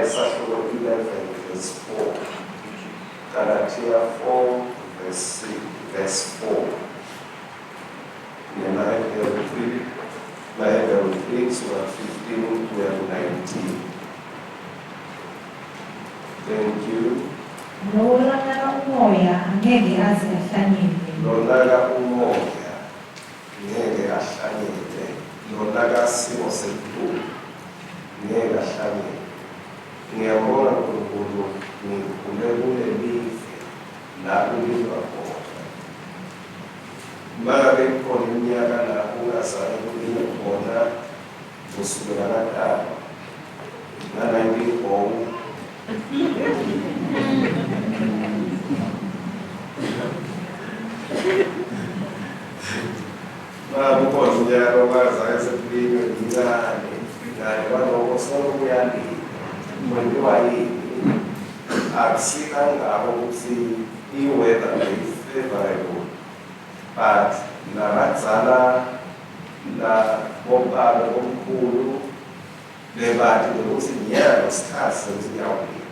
isahluko 11 verse 4. Galatia 4 verse 4. Nehemiah 3 sura 15 to 19. Thank you. Lolaka umoya angeke aze ahlanyele. Lolaka umoya ngeke ahlanyele. Lolaka simo sempilo ngeke ahlanyele. Ngiyabona uNkulunkulu ngikhule kule live la kulizwa khona. Maka bekhona iminyaka la ungazange kulinywe khona kusukela kadala. Na-19 Bukhona unyaka ongazange sekulinywe ingane baloko solokuyalima kwenziwa yini akusikangako ukuthi i-weather beyi-favorable but nabadzala bobaba bomkhulu bebathi ukuthi nyalo sikhathi sokuthi kuyawulima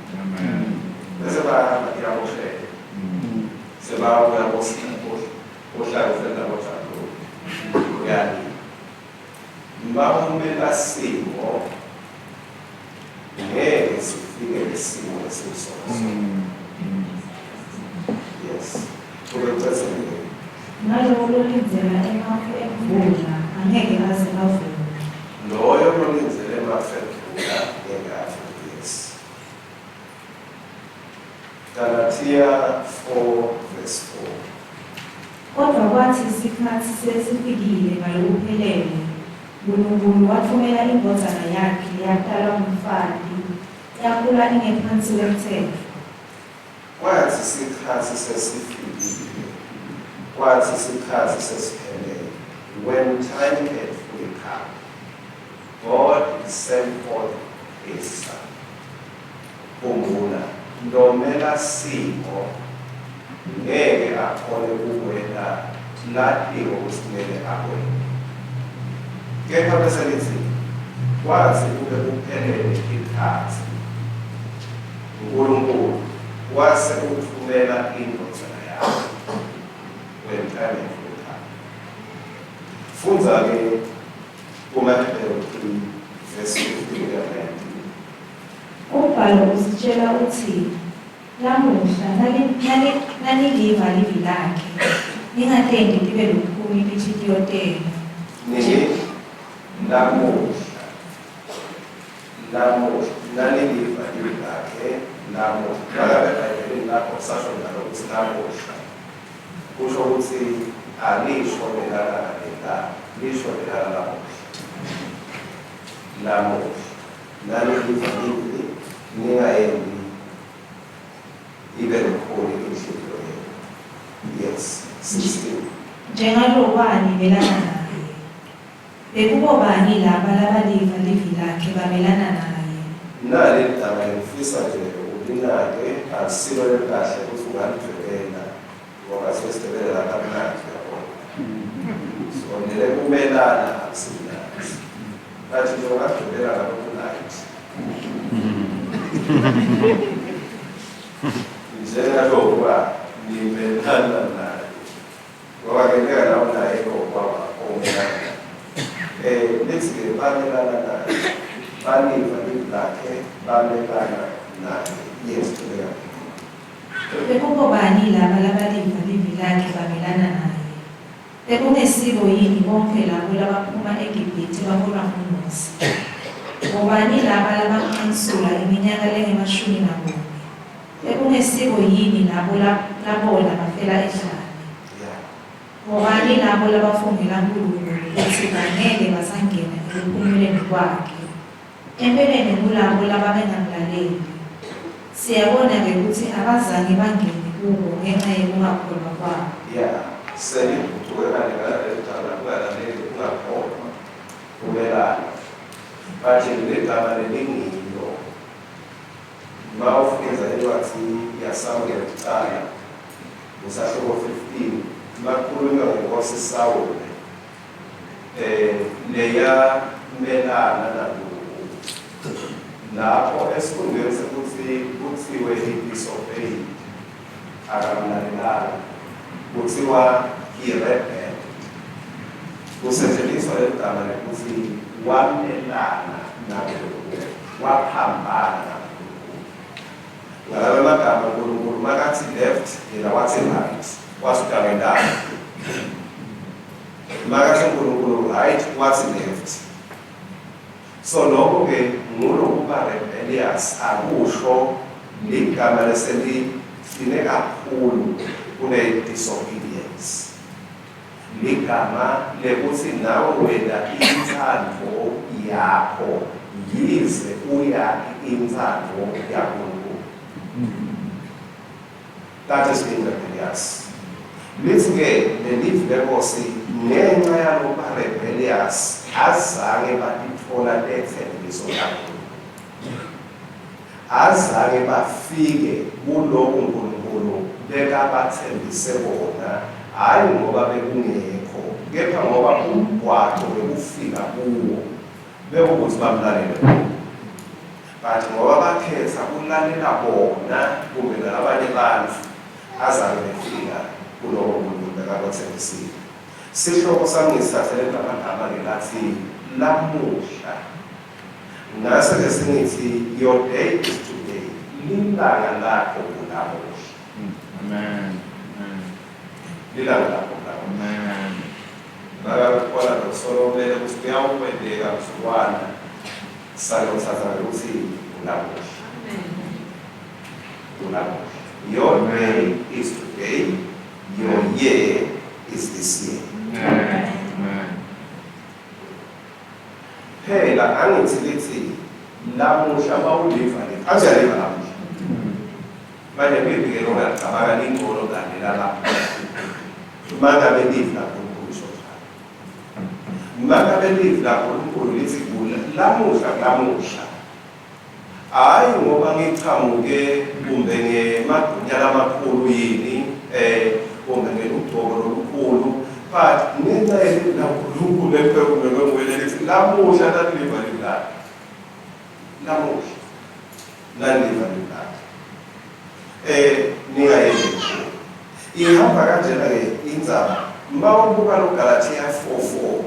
bese bahamba kuyaboshela sebabuya bohlala ufenda bojalo uyalima mawumela simo ngeke sifike lesimo esisoso. Yes. Kubekwenzekile. Naloko lolenzela emafemvula angeke aze avule. Loyo lolenzela emafemvula ngeke avule. Yes. Galatia 4 verse 4. Kodwa kwathi isikhathi sesifikile ngalokuphelele, uNkulunkulu wathumela indodana yakhe yadalwa ngumfati, yakhula ingephansi kwemthetho. Kwathi isikhathi sesifikile, kwathi isikhathi sesiphelele, when time had fully come, God sent forth His Son. Khumbula, ndomela simo ngeke akhone ukuwela lathi okusimele akwena. Kepha bese lithi kwathi kube kuphelele isikhathi uNkulunkulu wase uthumela indodana yakhe when time had fully come. Fundza-ke kuMateyu 3 verse 15 to 19. Umbhalo usitshela uthi lamuhla naliliva livi lakhe ningatendi libe lukhuni lithi liyotela. Namuhla naliliva livi lakhe namuhla nakabebhayibhelini lapho kusashona ukuthi namuhla kusho ukuthi alisho lelala lisho lelala namuhla naliliva livi ningayendi ibe lukhuni inhliziyo yenu. Yes. 16. Njengalobani belana naye. Bekubobani laba labaliva livi lakhe babelana naye. Nali igama ngifisa nje ulinake asilo lekahle ukuthi ungalidwebela ngoba sesibela kamnandi yabona. Sondele kumelana akusimnandi. Bathi nje ungadwebela lapho night. Njengalokwa nimelana naye. Ngoba ngeke lawo naye ngokwaba omelana. Lethi-ke bamelana naye. Baniva livi lakhe bamelana naye. Yes, together. Bekubobani laba labaliva livi lakhe babelana naye. Bekungesiko yini bonke labo labaphuma eGibhithe baholwa nguMose. Bobani laba labamcansula iminyaka lengemashumi 10. Bekungesiko yini labo labona bafela ehlane. Bobani labo labafungela uNkulunkulu ukuthi bangeke basangena ekuphumeleni kwakhe. Empeleni kulabo lababengamlaleli. Siyabona-ke ukuthi abazange bangene kubo ngenxa yokungakholwa kwabo. Yeah, selibhutukekane ngalegama kungalaleli ungakholwa kumelana. Bathi legama lelingilo ma ufika incwadi yaSamuel kuqala usahluko 15 bakhulunywa ngenkosi Sawule leya melana nakuNkulunkulu lapho esifundweni sekuthi kuthiwe he-disobeyed, akamlalelanga, kuthiwa he-rebelled. Kusetshenziswa leli gama lokuthi wamelana naNkulunkulu, waphambana naNkulunkulu. Ngalawa magama uNkulunkulu makathi left, yena wathi right, wasuka ngendaba. Makathi uNkulunkulu right, wathi left. So lokho ke ngulokuba rebellious akusho ligama leseline kakhulu kune-disobedience. Ligama lekuthi nawe wena inthando yakho yize uyakhi inthando yaNkulunkulu. That is being rebellious. Lithi-ke lelivi lenkosi ngenxa yalokuba rebellious azange batithola lethembiso kaNkulunkulu. Azange bafike kulowo uNkulunkulu bekabathembise bona, hayi ngoba bekungekho, kepha ngoba umgwaqo bekufika kuwo bekukuthi bamlalele. But ngoba bakhetha ukulalela bona kumbe nalabanye abantu azange befika kulowo uNkulunkulu bekabathembisile. Sihloko sami ngisithathele amagama lathi lamuhla. Ngase singithi your day is today. Lilanga lakho kulamuhla. Amen. Lilanga lakho kulamuhla. Amen. Ngakubona nosolomele ukuthi kuyawukwendeka mzukwana salothatha ukuthi kulamuhla. Kulamuhla. Your day is today. Your year is this year. Amen. Phela angithi lithi lamuhla bawuliva le. Ajaliva lamuhla. Manje bibike lona cabanga lingolo kanye lapha. Mangabe live lapho uNkulunkulu shotha. Mangabe live lapho uNkulunkulu lithi kula lamuhla. Hayi ngoba ngichamuke kumbe ngemagunya amakhulu yini kumbe ngelugqoko lolukhulu, but ngenxa yeli laNkulunkulu empekumelwe lithi lamuhla naliva lilala. Lamuhla naliva lilala. Ningayenzi ihamba kanjena-ke indzaba. Mawubuka loGalatia 4:4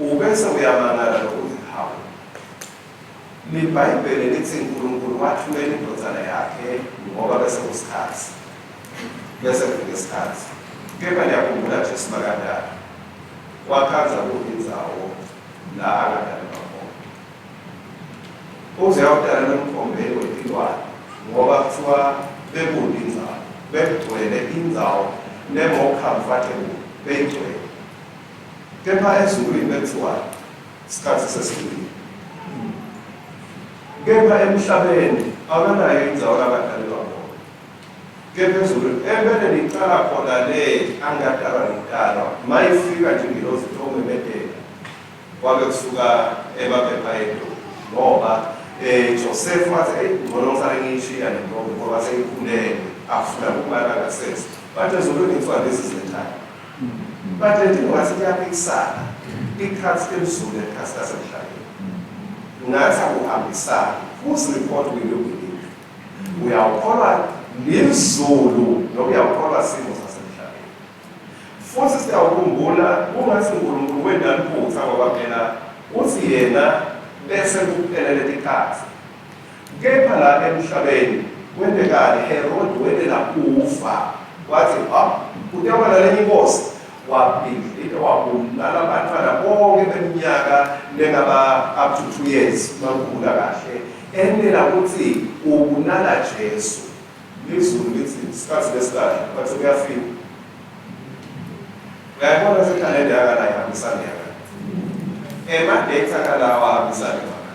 ubese uyamangala lokuthi hawu liBhayibheli lithi uNkulunkulu wathumela indodana yakhe ngoba bese kusikhathi. Bese kufike isikhathi. Kepha ngiyakhumbula Jesu makadala wakhanza indzawo la akadalelwa khona. Uze yawudala nomkhombeli wetilwane ngoba kuthiwa bekude indzawo, begcwele indzawo ne-more comfortable, begcwele. Kepha ezulwini bekuthiwa isikhathi sesidlulile. Kepha emhlabeni akanayo indzawo abadalelwa khona. Kepha ezulwini ebele liqala khona le angadalwa lidalwa mayifika nje ngilozi omemedela kwabe kusuka emaphepha ethu ngoba Joseph wathi ngibona ngisale ngiyishiya nentombi ngoba seyikhulele afuna ukubala ngasese. But ezulwini kuthiwa this is the time. But lethi ngathi kuyaphikisana ikhathi emzulu ekhathi lasemhlabeni. Ngathi akuhambisana. Whose report will you believe? Uyawukholwa lizulu noma uyawukholwa simo sasemhlabeni. Futhi siyawukhumbula kungathi uNkulunkulu wendala iphutha ngoba phela uthi yena bese kuphelele ikhathi. Kepha la emhlabeni kwendekani Herod wendela kufa. Wathi kuthiwa lenye inkosi wabhidlika wabulala abantwana bonke beminyaka lengaba up to 2 years makukhula kahle. Endela ukuthi ubulala Jesu. Lizulu lithi isikhathi lesikhathi bathi kuyafika. Uyabona sekhalenda yakala ihambisana yakala. Emadetha kalawa ahambisana yakala.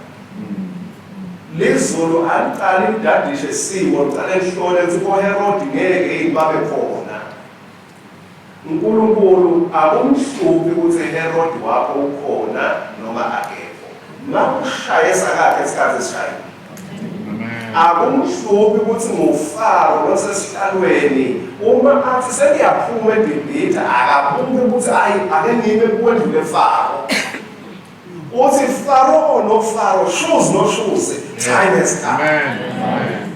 Lizulu aqala idadishe simo licala lihlole ukuthi koHerod ngeke babe khona. uNkulunkulu akumhluphi ukuthi Herod wakho ukhona noma akekho. Makushaya sakhe isikhathi esishayo. Akumhluphi ukuthi ngufaro losesihlalweni uma athi sekuyaphuma eBhibhitha akaphumi ukuthi hayi ake ngime kwendlule Faro. Uthi Pharaoh no Pharaoh, shoes no shoes, time has come. Amen.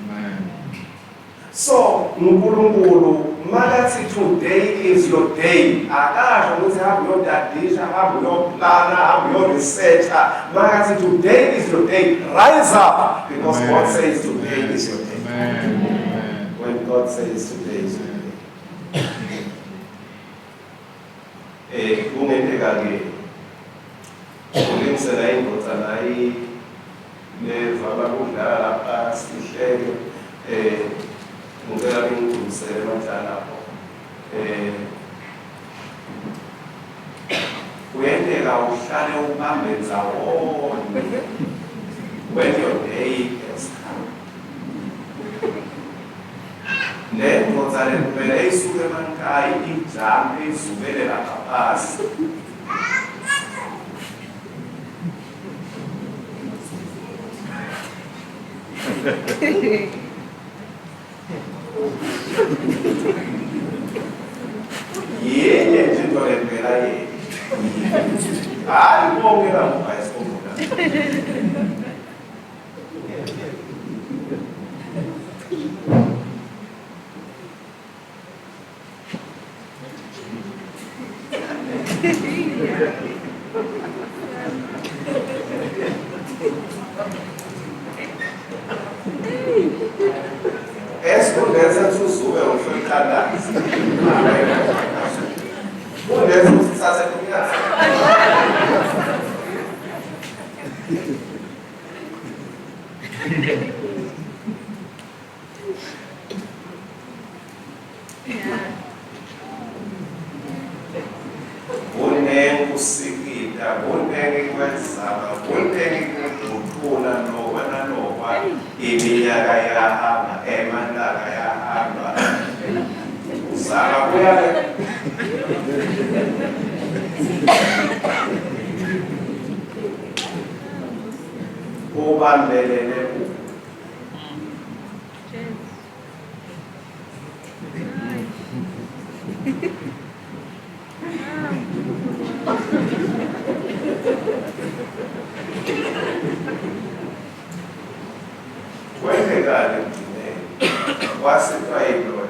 Amen. So, uNkulunkulu malathi today is your day. Akasho ukuthi have your dadisha, have your planner, have your researcher. Malathi today is your day. Rise up because Amen. God says today is your day. Amen. When God says today is your day. Kungenteka ke ulimisela indoda nayi nevala kudlala lapha sihleke ngicela ngingudlulisele manje lapho kuyenteka uhlale ubambe ndzawonye when your day has come. Le ndoda le kumele isuke emakhaya ijampe izubele lapha phasi. Yenye nje into lempela yena. Hayi bonke namuva esikhumbuka. Escondenza su sue un frontalazzo. Un'esco si sta secondo Buneng usikita, buneng kwenzama, buneng kuduthula noba nanoba iminyaka yahamba, emalanga yahamba. Uzama kuya ubambelele kwenzekani emgcineni wasithiwa yindoda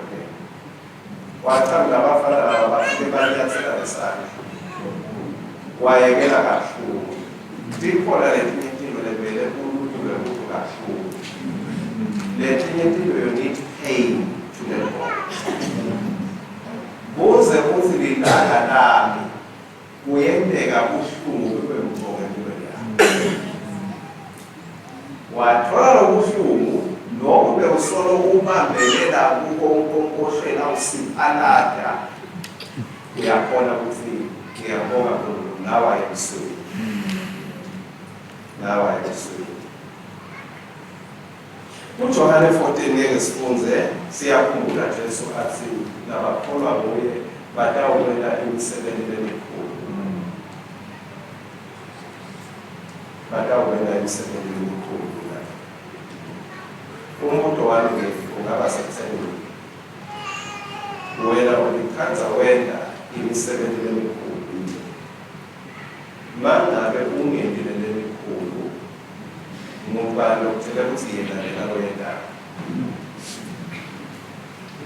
wathanda abafana laba bafike banyathela lesandla wayekela kabuhlungu likhona letinye impilo levele kuludwe kuthi kabuhlungu letinye impilo you need pain to the bone kuze kuthi lilanga lami kuyenteka buhlungu kube mthongo empilweni yakho wathola lobuhlungu lokhu bewusolo ubambelela kukonkoshela usiphalada uyakhona ukuthi ngiyabonga Nkulunkulu nawe ayemsweni uJohane 14 ngeke sifunze siyakhumbula Jesu athi nabakholwa kuye batawuwela imisebenzi emikhulu umuntu wami ungaba sekutheni wena ulikhanza wenda imisebenzi emikhulu mangabe ungendile lemikhulu ngubani okutshela ukuthi yena lena wenda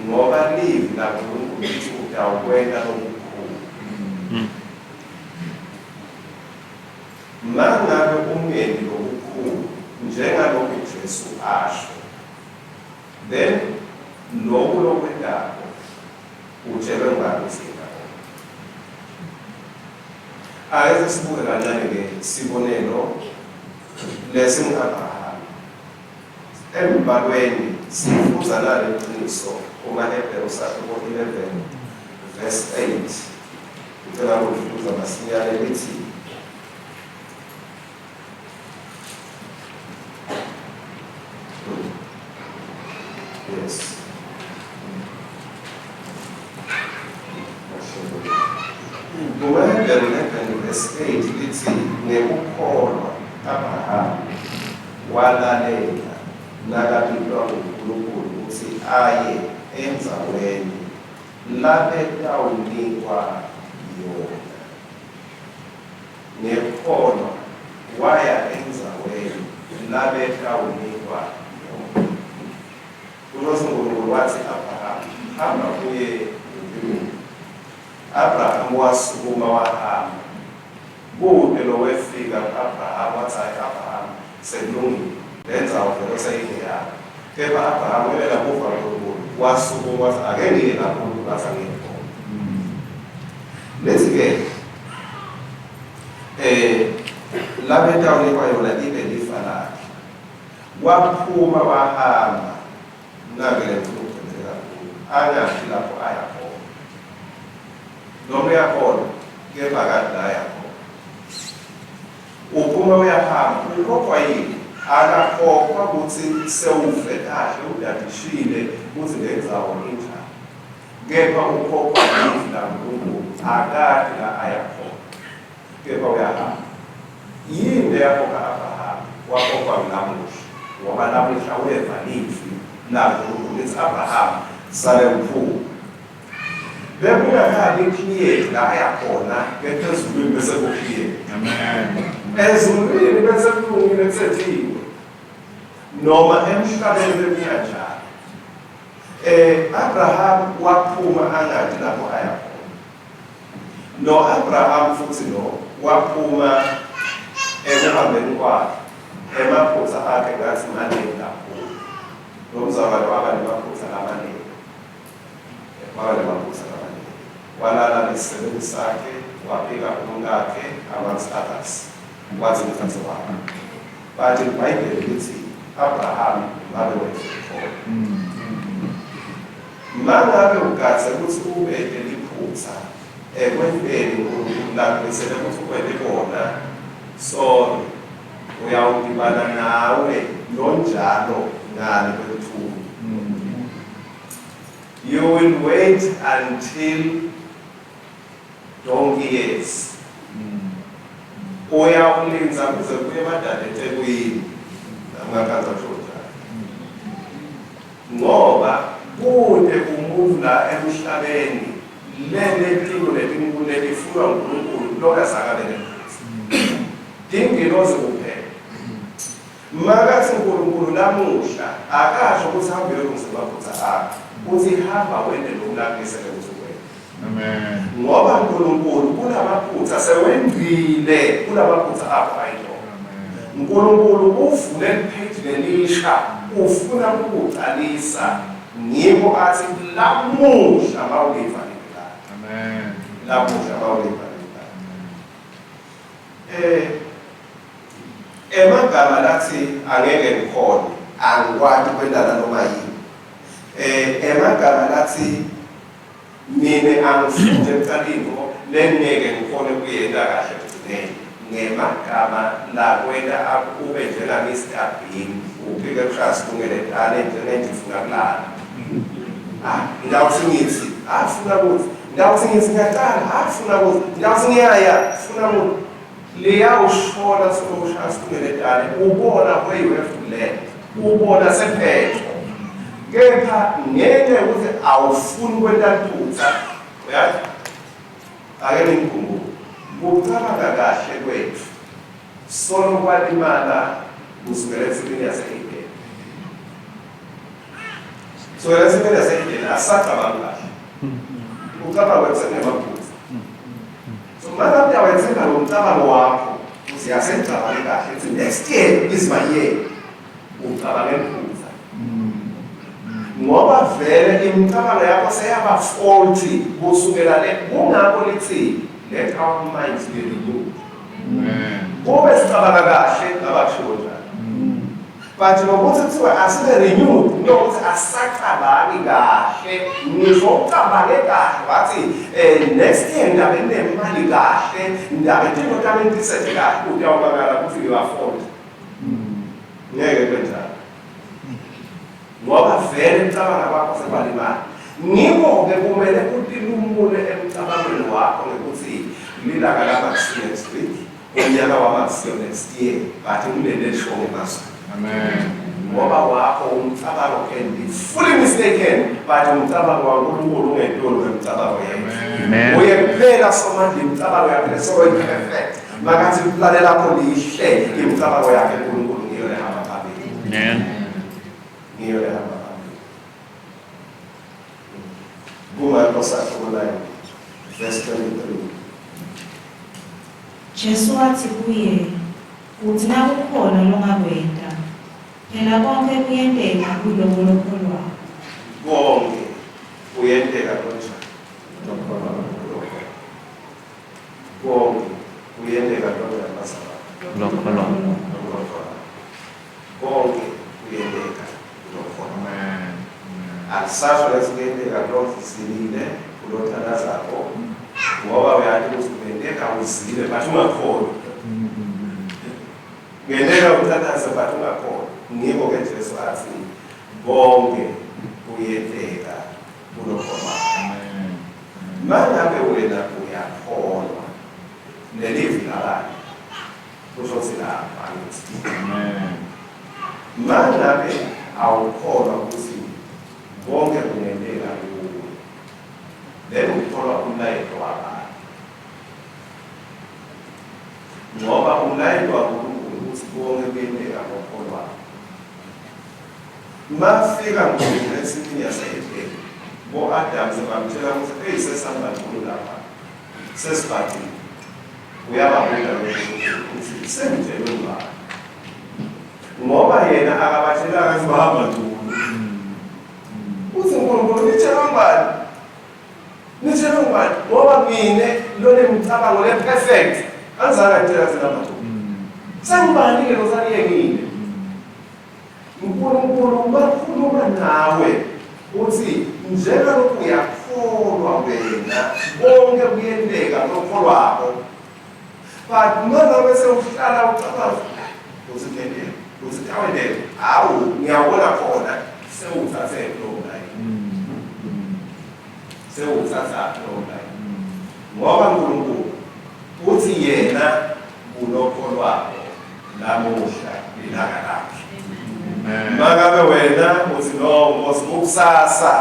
ngoba live la uNkulunkulu uthi utawukwenda lokukhulu mangabe ungendi lokukhulu njengalokhu Jesu asho then lokhu lokwendako utshelwe ngani sina ayeze sibuke kancane-ke sibonelo lesingakahambi embalweni sifuza nale qiniso umaHebheru 11 verse 8 ucela ukufuza masinyane lithi yes umaHebheru 11 verse 8 lithi ngekukholwa Abraham walalela nakabizwa nguNkulunkulu ukuthi aye enzaweni labetawunikwa yona nekhono waya endzaweni labetawunikwa uNkulunkulu wathi Abraham hamba kuye empini. Abraham wasukuma wahamba kude lo wefika Abraham wathi Abraham sekulungile lenza vele sayingeyakho. Kepha Abraham wena kuva uNkulunkulu wasukuma wathi ake ngiye lapho uNkulunkulu athi angikho. Lethi-ke labetawunikwa yona ibe lifa lakhe. Waphuma wahamba nakele mfundela kakhulu angathi lapho aya khona. Noma uyakhona kepha kade la yakhona. Uphuma uyahamba ukhokhwa yini akakhokhwa ukuthi sewuve kahle udadishile ukuthi lenzawo injani. Kepha ukhokhwa yini la uNkulunkulu akade la aya khona. Kepha uyahamba. Yini yakhokha Abraham wakhokhwa namuhla ngoba namuhla weva lifi la uNkulunkulu lithi Abraham sale uphuma. Bekungakali clear la ayakhona phezulwini bese ku-clear. Amen. Ezulwini bese kulungile kusethiwe noma emhlabeni bekunjalo. Abraham waphuma angathi lapho ayakhona. No Abraham futhi no waphuma ekuhambeni kwakhe emaphutha akhe ngathi maningi kakhulu. Lo mzawakhe waba nemaphutha amaningi. Walala nesisebenzi sakhe wabika umkakhe ama-status wathi mthathe wakhe. Bathi iBhayibheli lithi Abraham ngabe wayefuna. Mangabe ugaze ukuthi ube leliphutha ekwenteni uNkulunkulu lakho esele ukuthi ukwelibona so uyawudibana nawe lonjalo ngale kwethuba. You will wait until donkey years. Uyawulinza kuze kuye emadala eThekwini namakaza Georgia. Ngoba kude kumove la emhlabeni lelempilo letinkulu letifunwa uNkulunkulu lokazakalele futhi. Dingiloze kuphela. Makathi uNkulunkulu lamuhla akasho ukuthi hambele umsebenzi akho. Uthi hamba wende lokulungisela ukuthi wena. Amen. Ngoba uNkulunkulu kunamaphutha sewendile kulamaphutha akho ayidona. uNkulunkulu uvule ipage lelisha ufuna ukuqalisa ngiko athi lamuhla mawulivalile. Amen. Lamuhla mawulivalile. Emagama lathi angeke ngikhona angikwazi kwendala noma yini. Emagama lathi mina angifunda emqaleni lengeke ngikhona kuyenda kahle kugcina ngemagama la kwenda ube njena ngistabini uphike trust ungele dale njengengifuna kulala. Ngawuthi ngithi afuna ukuthi ngawuthi ngithi ngiyaqala afuna ukuthi ngawuthi ngiyaya funa ukuthi leya ushola sokushasa ungele dale ubona where you have to land ubona sephetho. Kepha ngeke ukuthi awufuni kwenta phutha uyazi ake ngikhumbule ukucabanga kahle kwethu solo kwalimala kusukela esikini yase-Eden. So esikini yase-Eden asacabanga kahle ucabanga kwethu nemaphutha. So mangabe awethenga lo mcabango wakho uthi yasencabange kahle uthi next year is my year ucabange phutha. Ngoba vele imicabango yakho seyaba faulty kusukela le kungakho lithi let our minds be renewed. Kube sicabanga kahle ngabasho njalo. But ngokuthi kuthiwa asibe renewed nokuthi asacabangi kahle ngisho ucabange kahle wathi next year ndabe nemali kahle ndabe njengotamenti isethe kahle uyawubakala ukuthi you are faulty. Ngeke kwenjalo. Ngoba vele umcabango wakho sebalimali. Ngikho-ke kumele utilumule emcabangweni wakho ngekuthi lilanga lamakusiyo next week unyaka wamakusiyo next year but kulele show ngemazwi. Amen. Ngoba wakho umcabango can be fully mistaken but umcabango waNkulunkulu ungentolo wemcabango yakho. Amen. Uye kuphela somandla imcabango yakho so perfect makathi iplane lakho lihle imicabango yakhe uNkulunkulu ngiyo lehamba phambili. Amen. Ngiyo lehamba phambili. Vuka sakhona verse 23. Jesu wathi kuye, uthi na kukhona longakwenda, phela konke kuyenteka kuloko lokholwayo. Konke kuyenteka konjani? Konke kuyenteka konjani basaba? Lokholwayo. Konke kuyenteka lokholwayo. Amen. Akusasho lesiyenteka lokho silile kulothandana zakho. Ngoba uyathi usibendeka uzile but ungakholwa. Ngendlela ukuthandaza but ungakholwa. Ngikho ke Jesu athi konke kuyenteka kulokholwayo. Mangabe wena uyakholwa nelivi lakhe kusho silapha ngithi. Mangabe awukholwa ukuthi konke kuyenteka kuwe, then ukuthola umlayelo wakhe. Ngoba umlayelo waNkulunkulu ukuthi konke kuyenteka ngokholwayo. Mafika ngomkhulu esimini yaseyetheni, bo-Adam sebamtshela ukuthi sesihamba nkulu lapha, sesibhadile. Uyababuka ukuthi sengitshelwe ngubani. Ngoba yena akabatshelanga ukuthi bahamba nkulu. Uthi uNkulunkulu nitshelwe ngubani? Nitshelwe ngubani? Ngoba mina lona imicabango le-perfect angizange ngitshela sihamba nkulu. Sengibani-ke losaniye uNkulunkulu bakhuluma nawe uthi njengalokhu uyakholwa wena konke kuyenteka ngokholwakho. But mangabe sewuhlala ucabanga uthi ngene uthi awendele awu ngiyabona khona sewuthathe lo line. Sewuthatha lo line. Ngoba uNkulunkulu uthi yena unokholwakho namuhla ilanga lakhe. Mangabe wena uthi no ngokusasa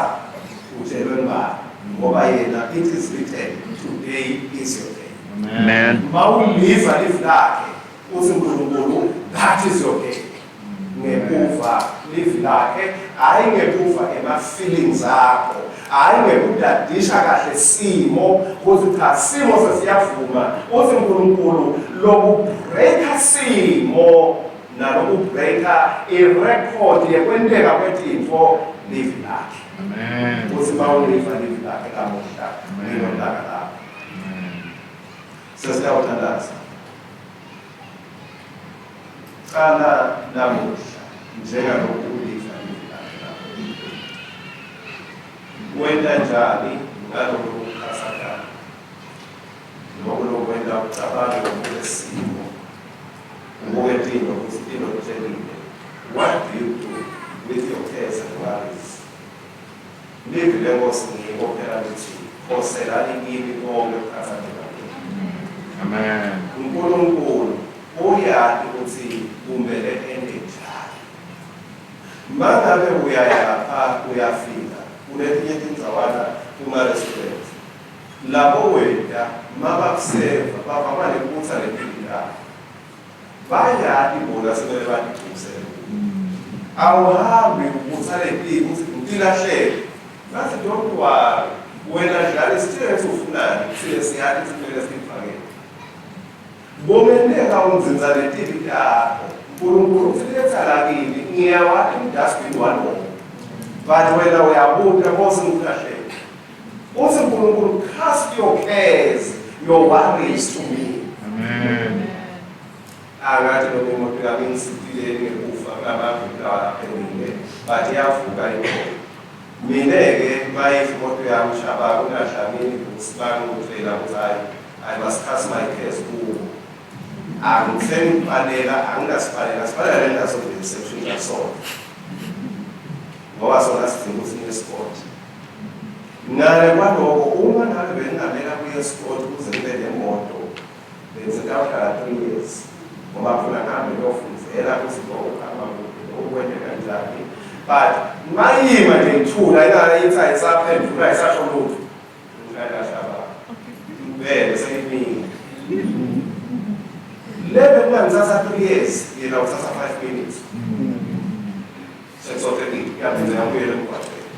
utshelwe ngubani ngoba yena it is written today is your day. Amen. Mawuliva live lakhe uthi uNkulunkulu that is your day. Ngekuva live lakhe hayi ngekuva ema-feelings akho, hayi ngekudadisha kahle simo ukuthi cha simo sesiyavuma uthi uNkulunkulu lokubreaka simo nalokubreaka irecord yekwenteka kwezinto live lakhe. Amen. Uthi mawuliva live lakhe kamuhla ngilolaka lapho. Sesiyawuthandaza. Qala namuhla njengalokhu uliva live lakhe lapho. Wenda njani ngalokhu ukhathakala. Lokho wenda ucabanga ngokwesimo. What do you do with your cares and worries? Live le ngosi ngiyibopela ukuthi khoselani kimi konke ukukhathazeka. Amen. uNkulunkulu uyazi ukuthi kumele ende njani. Mangabe uyaya lapha uyafika kuletinye tindzawana kuma-restaurant lapho wena mabakuseva bavamale ukutha lempilo bayati bona sebele badikuse. Awuhambi ukutha lempilo ukuthi ngilahleke. Ngathi don't worry. Wena dlala isithetho ufunani sile siyathi simele sifake. Bomendeka unzinza lempilo yakho. uNkulunkulu uletha lakini ngiyawathi industry walo. But wena uyabuka bose ngilahleke. Uthi uNkulunkulu cast your cares, your worries to me. Amen. Angathi nomuntu yabengisipile ngekufa ngabavuka emini but yavuka inkomo. Mina-ke mayithi imoto yami shaba kunadlamini usibanga ukuthela ukuthi I must cast my cares kuwo. Angitheni ukufanela angingasifanela sifanele le ndaso nge-reception yasona. Ngoba sona sidinga ukuthi nge-sport. Ngale kwaloko uma ngabe bengingamela kuye-sport ukuze ngibe nemoto bengizokhala 3 years. Ngoba khona ngihambe ngiyofundzela ukuthi ukuhamba ukwende kanjani. But mayima nje ngithula ithi ayisaphendula ayisasho lutho. Ngishaya shaba. Vele seyimini. Lebe kungangithatha 3 years, yena uthatha 5 minutes. Sekuzothekile, kuyaphinda yakuyela emgwaqweni.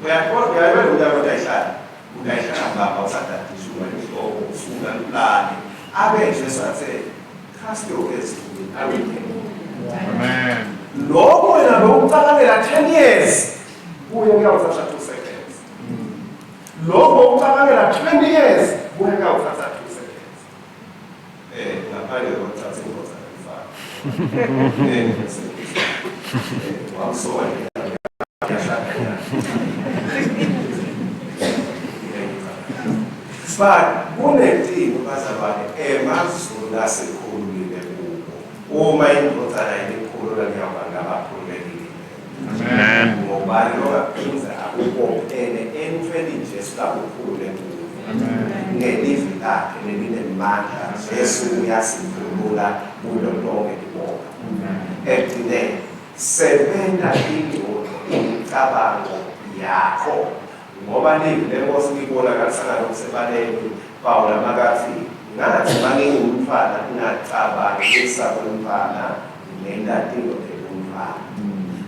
Uyayibona umntwana uyayihlala. Uyayihlala ngapha usadadisha ungalihlobo, ufuna lulane. Abe nje sathe, cast your gaze to me, I will take you. Amen. Lokho wena bewucabangela 10 years, kuye kuyawuthatha 2 seconds. Lokho ucabangela 20 years, kuye kuyawuthatha 2 seconds. Ngaphandle kokuthatha ingozi but kunedingo bazalwane emazulu asekhulile kubo uma indodana ilikhulula ngiyaba ngabakhululekile. Amen. Ngoba lokaphinza akubophene entweni nje sikabukhulu enkulu. Amen. Ngelivi lakhe nelinemandla Jesu uyasikhulula kulo lonke libonga. Ekugcineni sebenza imicabango yakho ngoba livi lenkosi libonakalisa ngalokusebaleni Pawula makathi ngathi mangingumfana ngingacabangi esabomfana nendatilo umfana.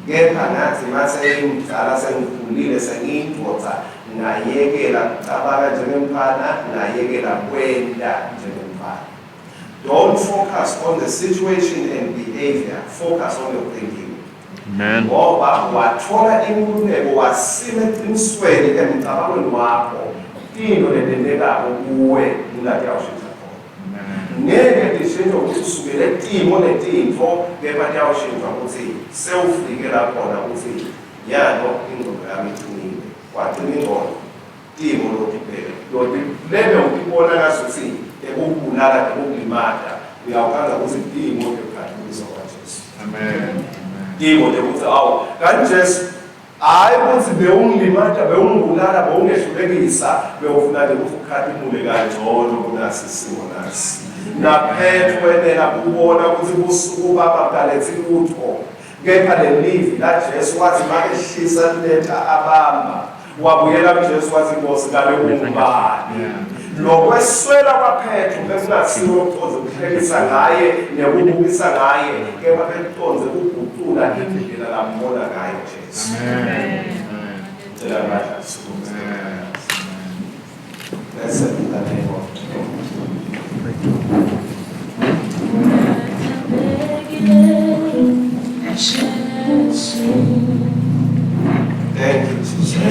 Kepha ngathi mase ngimdala sengikhulile sengiyindoda ngayekela ukucabanga njengomfana ngayekela kwenda njengomfana. Don't focus on the situation and behavior, focus on your thinking. Amen. Ngoba wathola inkululeko wasima eqinisweni emcabangweni wakho into letendekako kuwe ingadi yawushintsha khona. Ngeke lishintshe ukuthi usukele etimo netintfo kepha kuyawushintsha ukuthi sewufike la khona ukuthi yalo ingqondo yami iqinile. Waqina ingqondo timo lokibheka lebe ukibona ngasuthi ekubulala ekulimata uyawukhanza ukuthi timo ekukhathuliswa kwaJesu. Amen. Timo ukuthi awu kanti Jesu hayi ukuthi bewungilimata bewungibulala bewungehlulekisa bewufuna nje ukuthi ukhathe imule kanjalo kunasisiwo nasi naphethwe nena kubona ukuthi kusuku baba kalethi lutho kepha lelivi la Jesu wathi makehlisa letha abamba wabuyela kuJesu wathi Nkosi ngale ungubani lokweswela kwaphethu bekungathiwo ukuconze ukuhlekisa ngaye nekubukisa ngaye kepha bekuconze ukugucula indlela lambona ngayo Jesu. Amen. Ngicela manje sikuze. Let's say in the name of thank you, Jesus. Thank you, Jesus.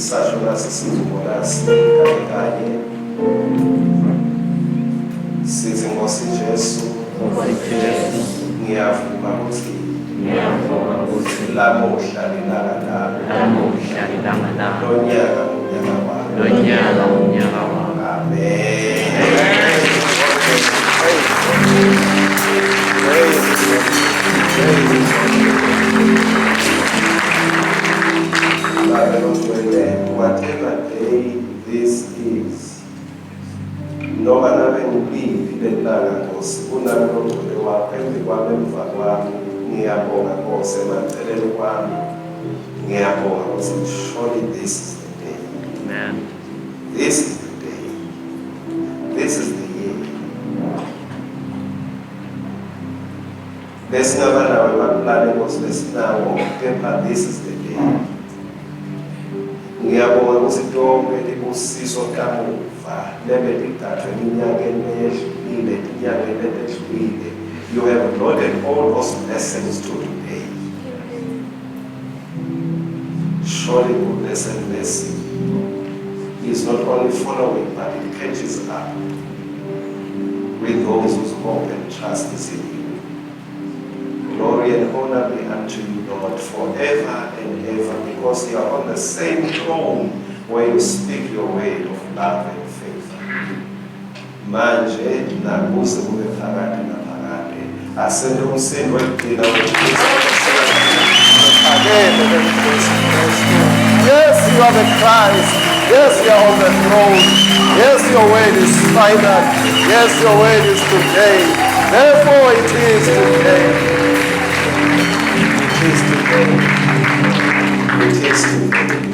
sasho nasisizibona sikanye sithi Nkosi Jesu ngiyavuma ukuthi lamuhla lilanga lami lonyaka unyaka wami. Amen. Whatever day this is, noma ngabe ngiphi lelanga Nkosi, unalo ngcwele wakho emva kwami emva kwami, ngiyabonga Nkosi emaceleni kwami, ngiyabonga ukuthi surely this is the day. Amen. This is the day. This is the year. Besingaba nawo emaplani Nkosi besinawo, kepha this is the day. Ngiyabonga ukuthi konke libusiso kamuva lebelithathwe eminyakeni eyedlule, eminyakeni edlule. You have loaded all those blessings to today. Surely goodness and mercy is not only following, but it catches up with those whose hope and trust is in you. Glory and honor be unto you, Lord, forever and ever, because you are on the same throne where you speak your word of love and faith. Manje nakuze kube phakade naphakade. Asende umsindo wekugcina Yes, you are the Christ. Yes, you are on the throne. Yes, your word is final. Yes, your word is today. Therefore it is today. It is today. It is today.